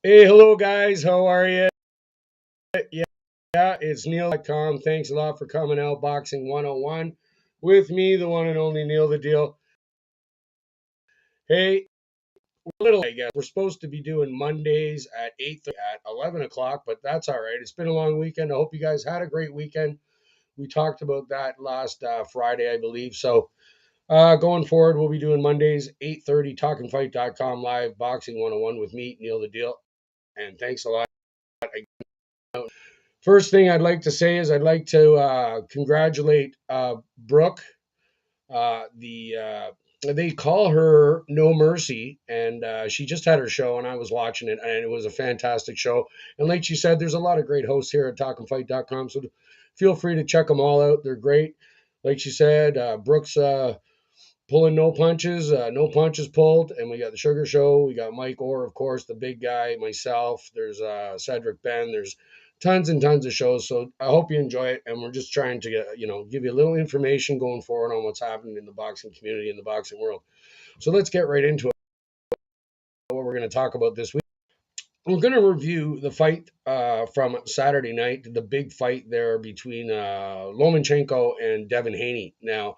Hey, hello guys. How are you? Yeah, it's Neil.com. Thanks a lot for coming out. Boxing 101 with me, the one and only Neil the Deal. Hey, we're a little, I guess. We're supposed to be doing Mondays at 8 at 11 o'clock, but that's all right. It's been a long weekend. I hope you guys had a great weekend. We talked about that last Friday, I believe. So going forward, we'll be doing Mondays, 8:30, talkinfight.com live, Boxing 101 with me, Neil the Deal. And thanks a lot. First thing I'd like to say is I'd like to congratulate Brooke. They call her No Mercy, and she just had her show, and I was watching it, and it was a fantastic show. And like she said, there's a lot of great hosts here at talkinfight.com, so feel free to check them all out. They're great. Like she said, Brooke's pulling no punches pulled, and we got the Sugar Show. We got Mike Orr, of course, the big guy, myself. There's Cedric Ben. There's tons and tons of shows. So I hope you enjoy it, and we're just trying to give you a little information going forward on what's happening in the boxing community in the boxing world. So let's get right into it. What we're going to talk about this week. We're going to review the fight from Saturday night, the big fight there between Lomachenko and Devin Haney. Now,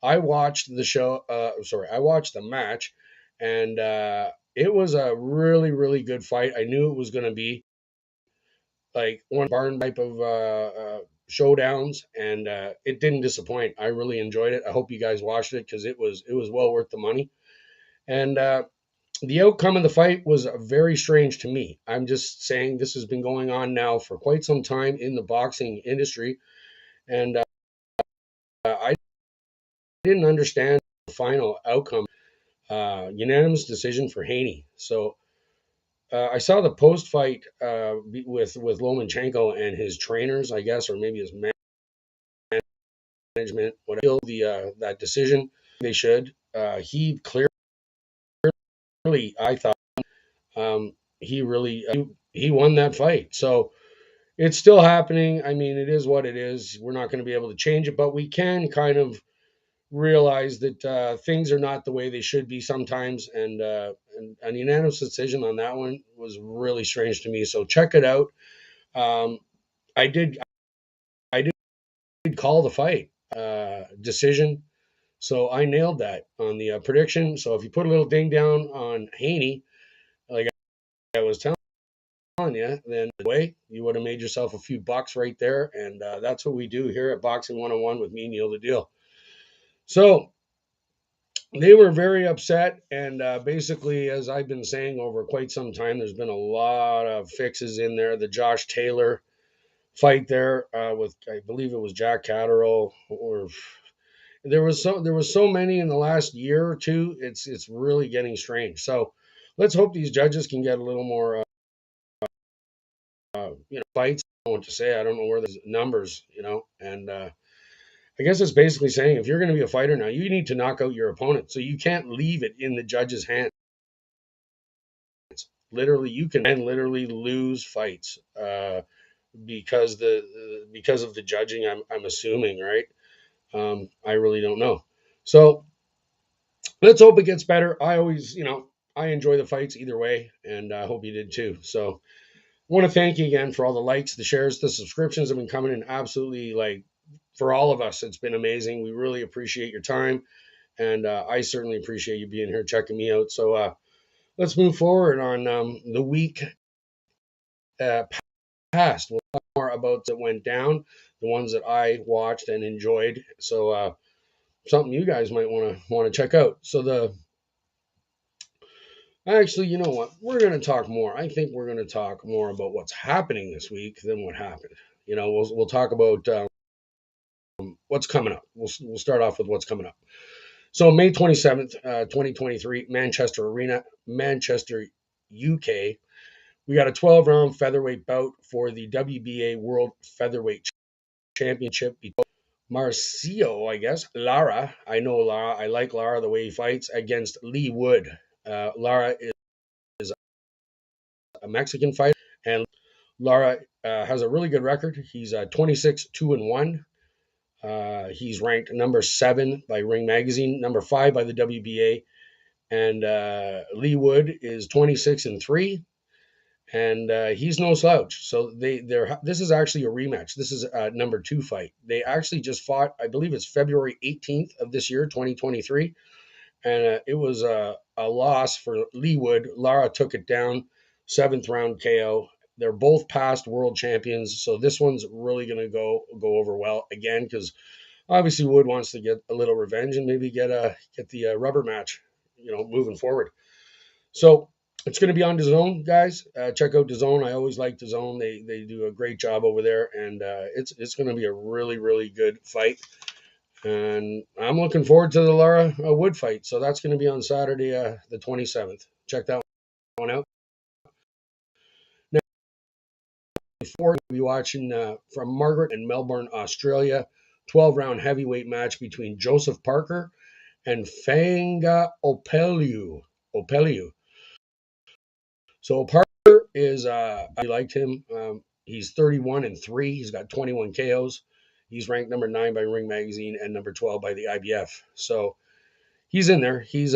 I watched the show. I watched the match, and it was a really, really good fight. I knew it was going to be like one barn type of showdowns, and it didn't disappoint. I really enjoyed it. I hope you guys watched it because it was well worth the money. And the outcome of the fight was very strange to me. I'm just saying this has been going on now for quite some time in the boxing industry, and I didn't understand the final outcome. Unanimous decision for Haney. So I saw the post fight with Lomachenko and his trainers, I guess, or maybe his management. Whatever that decision, they should. He clearly, I thought, he really he won that fight. So it's still happening. I mean, it is what it is. We're not going to be able to change it, but we can kind of realize that things are not the way they should be sometimes. And an unanimous decision on that one was really strange to me. So check it out. Um, I did call the fight decision, so I nailed that on the prediction. So if you put a little ding down on Haney, like I was telling you, then way you would have made yourself a few bucks right there. And that's what we do here at Boxing 101 with me, Neil the Deal. So they were very upset. And basically, as I've been saying over quite some time, there's been a lot of fixes in there. The Josh Taylor fight there with, I believe it was Jack Catterall, or there was so many in the last year or two. It's really getting strange. So let's hope these judges can get a little more fights. I don't know what to say. I don't know where there's numbers, and I guess it's basically saying if you're going to be a fighter now, you need to knock out your opponent. So you can't leave it in the judge's hands. Literally, you can literally lose fights because of the judging. I'm assuming, right? I really don't know. So let's hope it gets better. I always, I enjoy the fights either way, and I hope you did too. So I want to thank you again for all the likes, the shares, the subscriptions have been coming in absolutely, like, for all of us. It's been amazing. We really appreciate your time, and I certainly appreciate you being here checking me out. So let's move forward on the week uh, past. We'll talk more about that went down, the ones that I watched and enjoyed. So something you guys might want to check out. So actually, you know what? We're going to talk more. I think we're going to talk more about what's happening this week than what happened. We'll talk about what's coming up. We'll start off with what's coming up. So May 27th, 2023, Manchester Arena, Manchester, UK. We got a 12-round featherweight bout for the WBA World Featherweight Championship. Marcio, I guess. Lara. I know Lara. I like Lara, the way he fights, against Lee Wood. Lara is a Mexican fighter, and Lara has a really good record. He's 26-2-1. He's ranked number 7 by Ring Magazine, number 5 by the WBA, and Lee Wood is 26-3. and he's no slouch. So they're this is actually a rematch. This is a number 2 fight. They actually just fought, I believe it's February 18th of this year, 2023, and it was a loss for Lee Wood. Lara took it down, 7th round KO. They're both past world champions, so this one's really going to go over well again because obviously Wood wants to get a little revenge and maybe get the rubber match, moving forward. So it's going to be on DAZN, guys. Check out DAZN. I always like DAZN. They do a great job over there, and it's going to be a really really good fight. And I'm looking forward to the Lara Wood fight. So that's going to be on Saturday, the 27th. Check that one out. Now, before we'll be watching from Margaret in Melbourne, Australia, 12-round heavyweight match between Joseph Parker and Fanga Opeliu. So Parker is, I liked him. He's 31-3. He's got 21 KOs. He's ranked number 9 by Ring Magazine and number 12 by the IBF. So he's in there. He's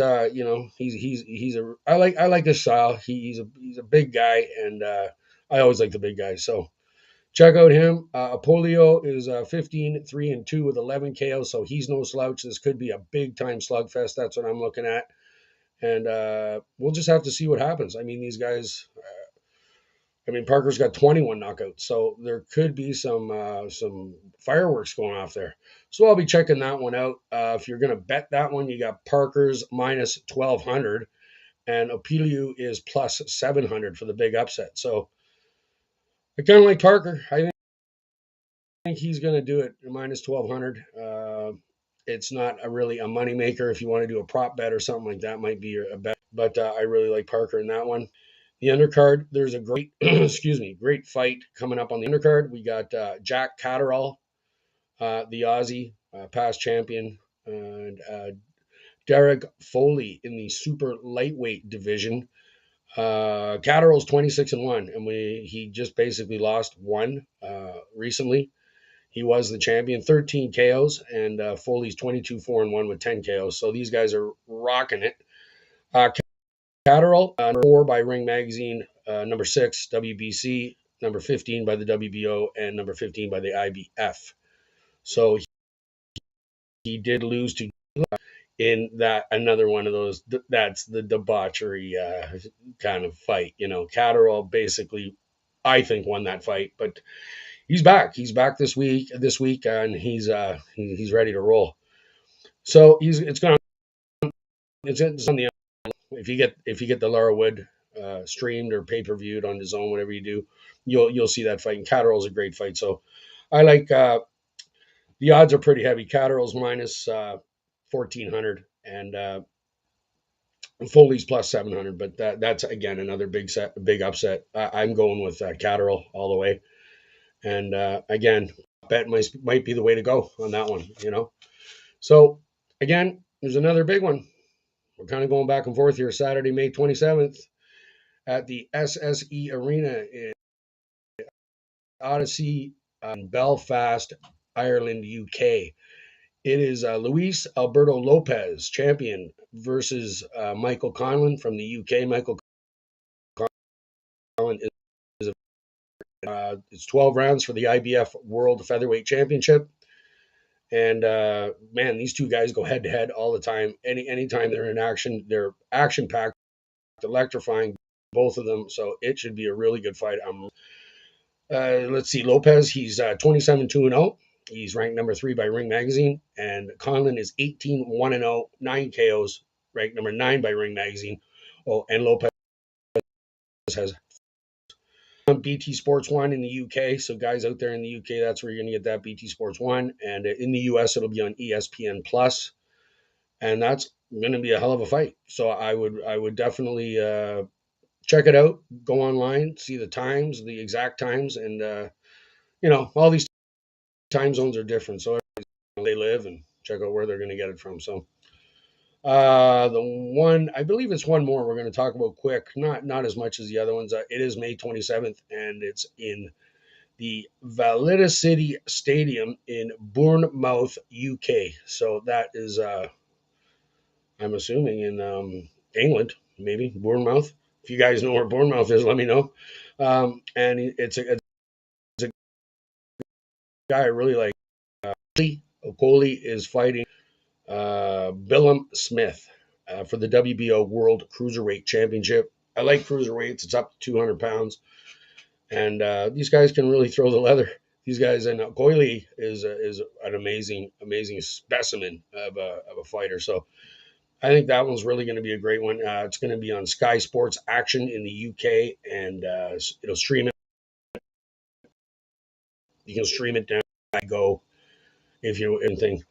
he's a I like his style. He's a big guy, and I always like the big guys. So check out him. Apolio is 15-3-2 with 11 KOs. So he's no slouch. This could be a big time slugfest. That's what I'm looking at. And we'll just have to see what happens. I mean, these guys. Parker's got 21 knockouts, so there could be some fireworks going off there. So I'll be checking that one out. If you're going to bet that one, you got Parker's minus 1,200, and Opeliu is plus 700 for the big upset. So I kind of like Parker. I think he's going to do it minus 1,200. It's not really a moneymaker. If you want to do a prop bet or something like that, might be a bet. But I really like Parker in that one. The undercard, there's a great, great fight coming up on the undercard. We got Jack Catterall, the Aussie, past champion, and Derek Foley in the super lightweight division. Catterall's 26-1, and he just basically lost one recently. He was the champion, 13 KOs, and Foley's 22-4-1 with 10 KOs. So these guys are rocking it. Catterall, number 4 by Ring Magazine, number 6 WBC, number 15 by the WBO, and number 15 by the IBF. So he did lose to in that another one of those. That's the debauchery kind of fight. Catterall basically, I think, won that fight, but he's back. He's back this week, and he's ready to roll. So it's on the. If you get the Lara Wood streamed or pay-per-viewed on DAZN, whatever you do, you'll see that fight. And Catterall's a great fight. So I like the odds are pretty heavy. Catterall's minus 1,400 and Foley's plus 700. But that's again another big upset. I'm going with Catterall all the way. And again, bet might be the way to go on that one. So again, there's another big one. We're kind of going back and forth here. Saturday, May 27th at the SSE Arena in Odyssey in Belfast, Ireland, UK. It is Luis Alberto Lopez, champion, versus Michael Conlan from the UK. Michael Conlan is it's 12 rounds for the IBF World Featherweight Championship. And man, these two guys go head to head all the time. Anytime they're in action, they're action packed, electrifying, both of them. So it should be a really good fight. Let's see, Lopez, he's 27-2-0. He's ranked number 3 by Ring Magazine, and Conlan is 18-1-0, 9 KOs, ranked number 9 by Ring Magazine. Oh, and Lopez has BT Sports 1 in the UK. So guys out there in the UK, that's where you're going to get that, BT Sports 1. And in the US, it'll be on ESPN Plus. And that's going to be a hell of a fight. So I would definitely check it out. Go online, see the times, the exact times. And, all these time zones are different. So they live, and check out where they're going to get it from. So the one, I believe it's one more we're going to talk about quick, not as much as the other ones. It is May 27th, and it's in the Validicity Stadium in Bournemouth, UK. So that is, I'm assuming in England, maybe Bournemouth. If you guys know where Bournemouth is, let me know. And it's a guy I really like. Okoli is fighting Billum Smith for the WBO World Cruiserweight Championship. I like cruiserweights. It's up to 200 pounds. And these guys can really throw the leather. These guys, and Okoli is an amazing specimen of a fighter. So I think that one's really going to be a great one. It's going to be on Sky Sports Action in the UK, and it'll stream it. You can stream it down. I go if you anything.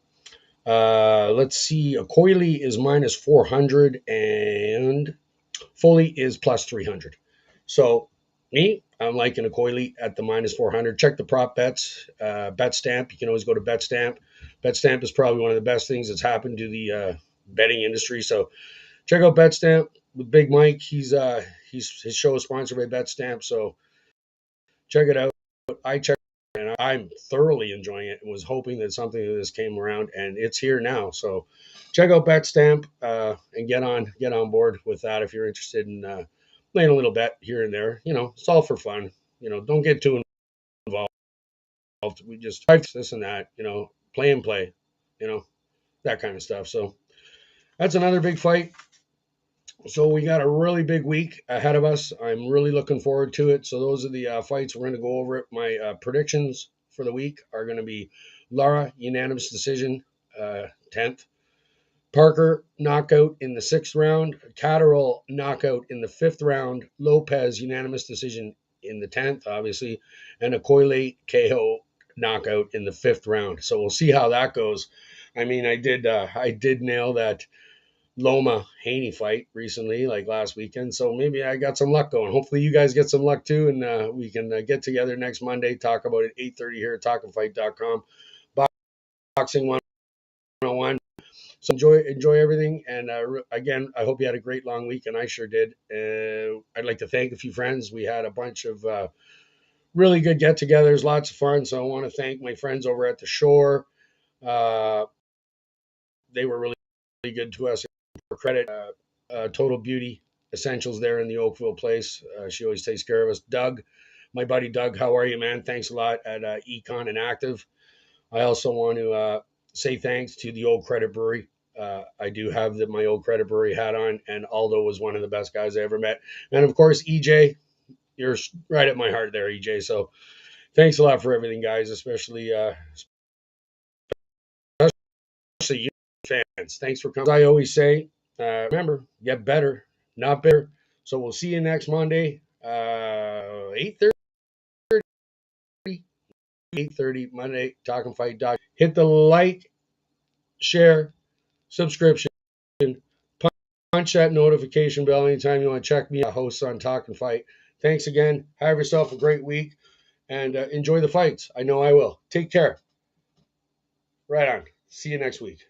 Let's see. Okoye is minus 400 and Foley is plus 300. So me, I'm liking Okoye at the minus 400. Check the prop bets. Bet Stamp. You can always go to Bet Stamp. Bet Stamp is probably one of the best things that's happened to the betting industry. So check out Bet Stamp with Big Mike. He's his show is sponsored by Bet Stamp. So check it out. I checked and I'm thoroughly enjoying it and was hoping that something of this came around, and it's here now. So check out Bet Stamp and get on board with that if you're interested in playing a little bet here and there. You know, it's all for fun. You know, don't get too involved. We just this and that. You know, play and play. You know, that kind of stuff. So that's another big fight. So we got a really big week ahead of us. I'm really looking forward to it. So those are the fights we're going to go over it. My predictions for the week are going to be Lara unanimous decision, 10th. Parker knockout in the 6th round. Catterall knockout in the 5th round. Lopez unanimous decision in the 10th, obviously, and Okoye KO knockout in the 5th round. So we'll see how that goes. I mean, I did nail that Loma Haney fight recently, like last weekend. So maybe I got some luck going. Hopefully you guys get some luck too, and we can get together next Monday, talk about it 8:30 here at talkinfight.com. Boxing 101. So enjoy everything, and again, I hope you had a great long week, and I sure did. I'd like to thank a few friends. We had a bunch of really good get-togethers, lots of fun. So I want to thank my friends over at the Shore. They were really good to us. For credit, Total Beauty Essentials there in the Oakville place. She always takes care of us. Doug, my buddy Doug, how are you, man? Thanks a lot at Econ and Active. I also want to say thanks to the Old Credit Brewery. I do have my Old Credit Brewery hat on, and Aldo was one of the best guys I ever met. And of course, EJ, you're right at my heart there, EJ. So thanks a lot for everything, guys, especially you fans. Thanks for coming. As I always say, remember, get better, not bitter. So we'll see you next Monday, 8:30. 8:30 Monday, Talkin Fight. Hit the like, share, subscription, punch that notification bell anytime you want to check me out. Hosts on Talkin Fight. Thanks again. Have yourself a great week, and enjoy the fights. I know I will. Take care. Right on. See you next week.